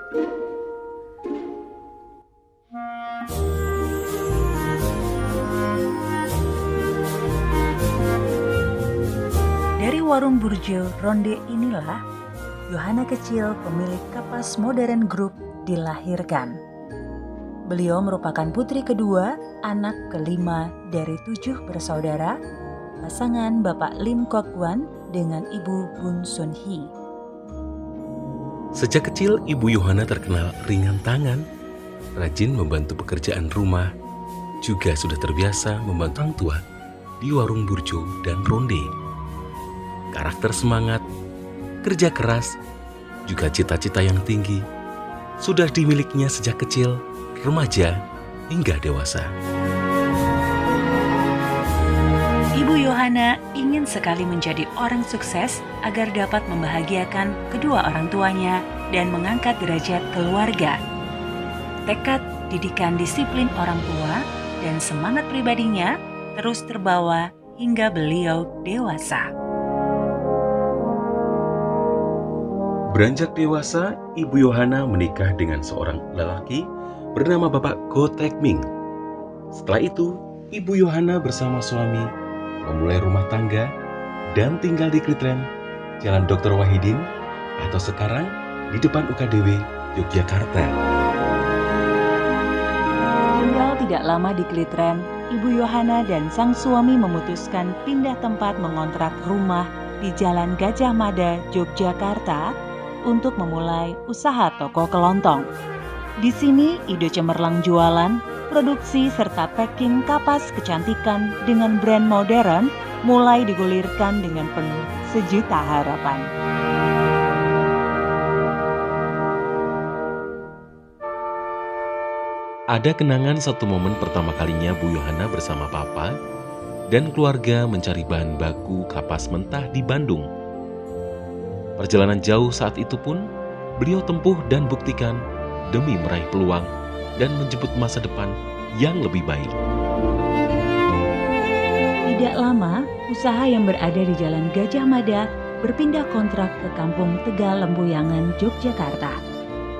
Dari warung burjo ronde inilah Yohana kecil pemilik Kapas Modern Group dilahirkan. Beliau merupakan putri kedua, anak kelima dari 7 bersaudara, pasangan Bapak Lim Kok Wan dengan Ibu Bun Sun Hee. Sejak kecil, Ibu Yohana terkenal ringan tangan, rajin membantu pekerjaan rumah, juga sudah terbiasa membantu orang tua di warung burjo dan ronde. Karakter semangat, kerja keras, juga cita-cita yang tinggi sudah dimilikinya sejak kecil, remaja, hingga dewasa. Ibu Yohana ingin sekali menjadi orang sukses agar dapat membahagiakan kedua orang tuanya dan mengangkat derajat keluarga. Tekad, didikan disiplin orang tua, dan semangat pribadinya terus terbawa hingga beliau dewasa. Beranjak dewasa, Ibu Yohana menikah dengan seorang lelaki bernama Bapak Go Tek Ming. Setelah itu, Ibu Yohana bersama suami memulai rumah tangga dan tinggal di Klitren, Jalan Dr. Wahidin, atau sekarang di depan UKDW, Yogyakarta. Tinggal tidak lama di Klitren, Ibu Yohana dan sang suami memutuskan pindah tempat mengontrak rumah di Jalan Gajah Mada, Yogyakarta untuk memulai usaha toko kelontong. Di sini ide cemerlang jualan, produksi serta packing kapas kecantikan dengan brand modern mulai digulirkan dengan penuh sejuta harapan. Ada kenangan satu momen pertama kalinya Bu Yohana bersama Papa dan keluarga mencari bahan baku kapas mentah di Bandung. Perjalanan jauh saat itu pun beliau tempuh dan buktikan demi meraih peluang dan menjemput masa depan yang lebih baik. Tidak lama, usaha yang berada di Jalan Gajah Mada berpindah kontrak ke Kampung Tegal Lempuyangan, Yogyakarta.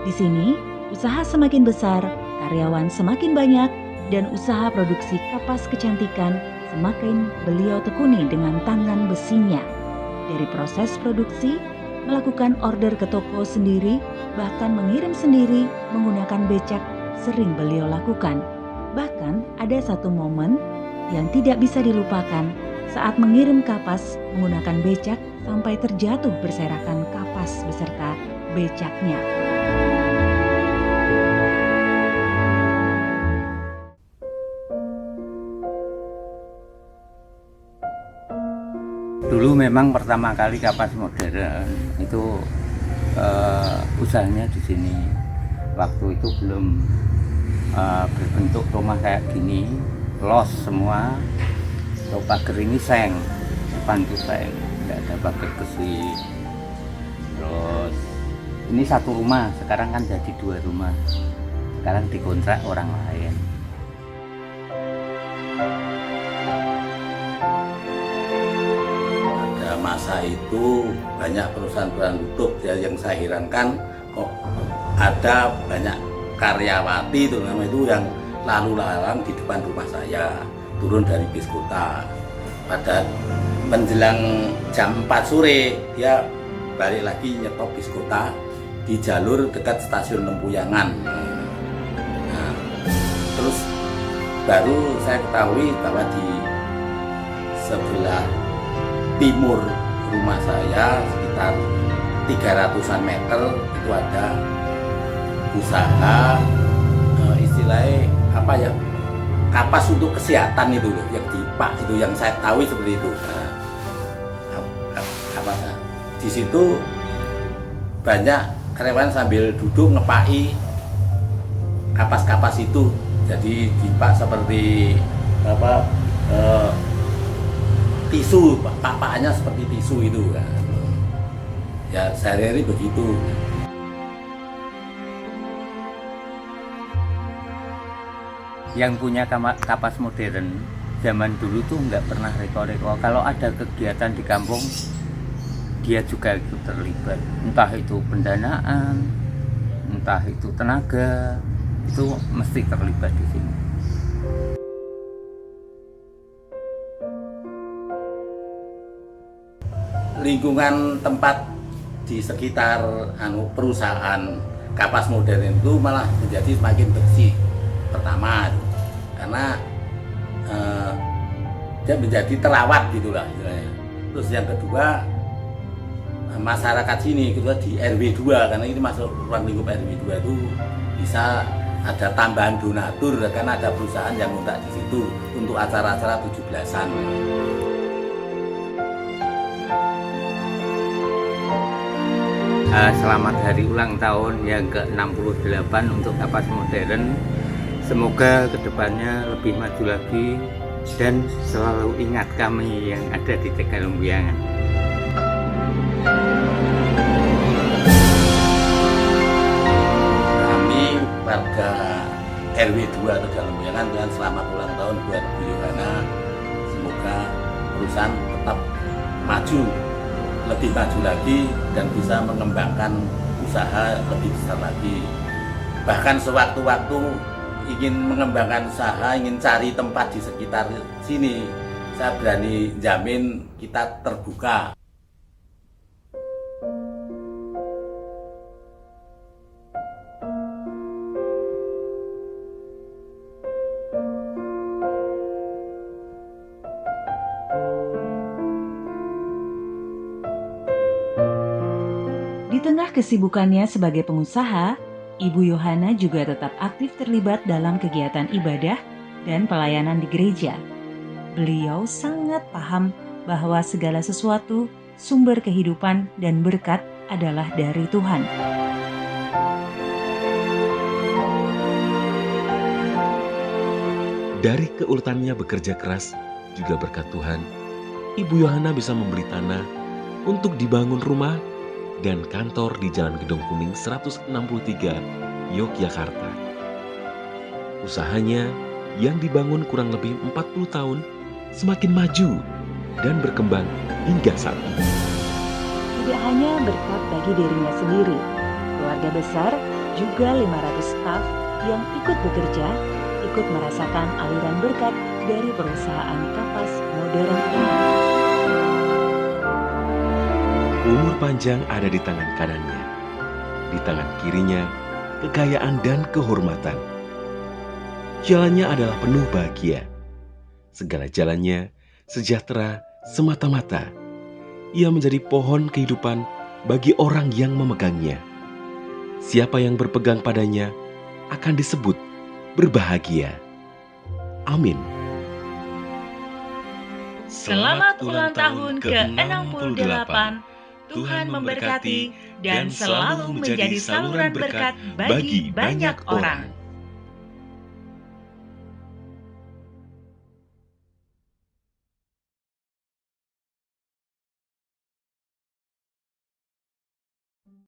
Di sini, usaha semakin besar, karyawan semakin banyak, dan usaha produksi kapas kecantikan semakin beliau tekuni dengan tangan besinya. Dari proses produksi, melakukan order ke toko sendiri, bahkan mengirim sendiri menggunakan becak sering beliau lakukan. Bahkan ada satu momen yang tidak bisa dilupakan saat mengirim kapas menggunakan becak sampai terjatuh berserakan kapas beserta becaknya. Dulu memang pertama kali kapas modern itu usahanya di sini. Waktu itu belum berbentuk rumah kayak gini, los semua. Kalau pagar ini seng, depan itu seng, tidak ada pagar besi. Terus ini satu rumah, sekarang kan jadi 2 rumah. Sekarang dikontrak orang lain. Masa itu banyak perusahaan-perusahaan tutup ya, yang saya herankan kok ada banyak karyawati terutama itu yang lalu lalang di depan rumah saya turun dari bis kota. Pada menjelang jam 4 sore dia balik lagi nyetop bis kota di jalur dekat stasiun Lempuyangan. Nah, terus baru saya ketahui bahwa di sebelah timur rumah saya sekitar 300-an meter itu ada usaha istilahnya apa ya, kapas untuk kesehatan itu loh, yang dipak itu yang saya tahu seperti itu. Di situ banyak karyawan sambil duduk ngepaki kapas-kapas itu, jadi dipak seperti apa, tisu, papaannya seperti tisu itu kan. Ya sehari-hari begitu. Yang punya kapas modern zaman dulu tuh nggak pernah reko-reko. Kalau ada kegiatan di kampung, dia juga ikut terlibat. Entah itu pendanaan, entah itu tenaga, itu mesti terlibat di sini. Lingkungan tempat di sekitar perusahaan Kapas Modern itu malah menjadi semakin bersih. Pertama, karena dia menjadi terawat gitulah istilahnya. Terus yang kedua, masyarakat sini kedua di RW 2, karena ini masuk ruang lingkup RW 2 itu bisa ada tambahan donatur karena ada perusahaan yang minta di situ untuk acara-acara 17-an. Selamat hari ulang tahun yang ke-68 untuk Kapas Modern. Semoga kedepannya lebih maju lagi dan selalu ingat kami yang ada di Tegalembuyangan. Kami warga RW 2 Tegalembuyangan dengan selamat ulang tahun buat Bu Yohana. Semoga perusahaan tetap maju, lebih maju lagi dan bisa mengembangkan usaha lebih besar lagi. Bahkan sewaktu-waktu ingin mengembangkan usaha, ingin cari tempat di sekitar sini, saya berani jamin kita terbuka. Di tengah kesibukannya sebagai pengusaha, Ibu Yohana juga tetap aktif terlibat dalam kegiatan ibadah dan pelayanan di gereja. Beliau sangat paham bahwa segala sesuatu, sumber kehidupan dan berkat adalah dari Tuhan. Dari keuletannya bekerja keras, juga berkat Tuhan, Ibu Yohana bisa membeli tanah untuk dibangun rumah dan kantor di Jalan Gedong Kuning 163, Yogyakarta. Usahanya yang dibangun kurang lebih 40 tahun semakin maju dan berkembang hingga saat ini. Tidak hanya berkat bagi dirinya sendiri, keluarga besar juga 500 staf yang ikut bekerja, ikut merasakan aliran berkat dari perusahaan Kapas Modern ini. Umur panjang ada di tangan kanannya, di tangan kirinya kekayaan dan kehormatan. Jalannya adalah penuh bahagia. Segala jalannya sejahtera semata-mata. Ia menjadi pohon kehidupan bagi orang yang memegangnya. Siapa yang berpegang padanya akan disebut berbahagia. Amin. Selamat ulang tahun ke-68. Tuhan memberkati dan selalu menjadi saluran berkat bagi banyak orang.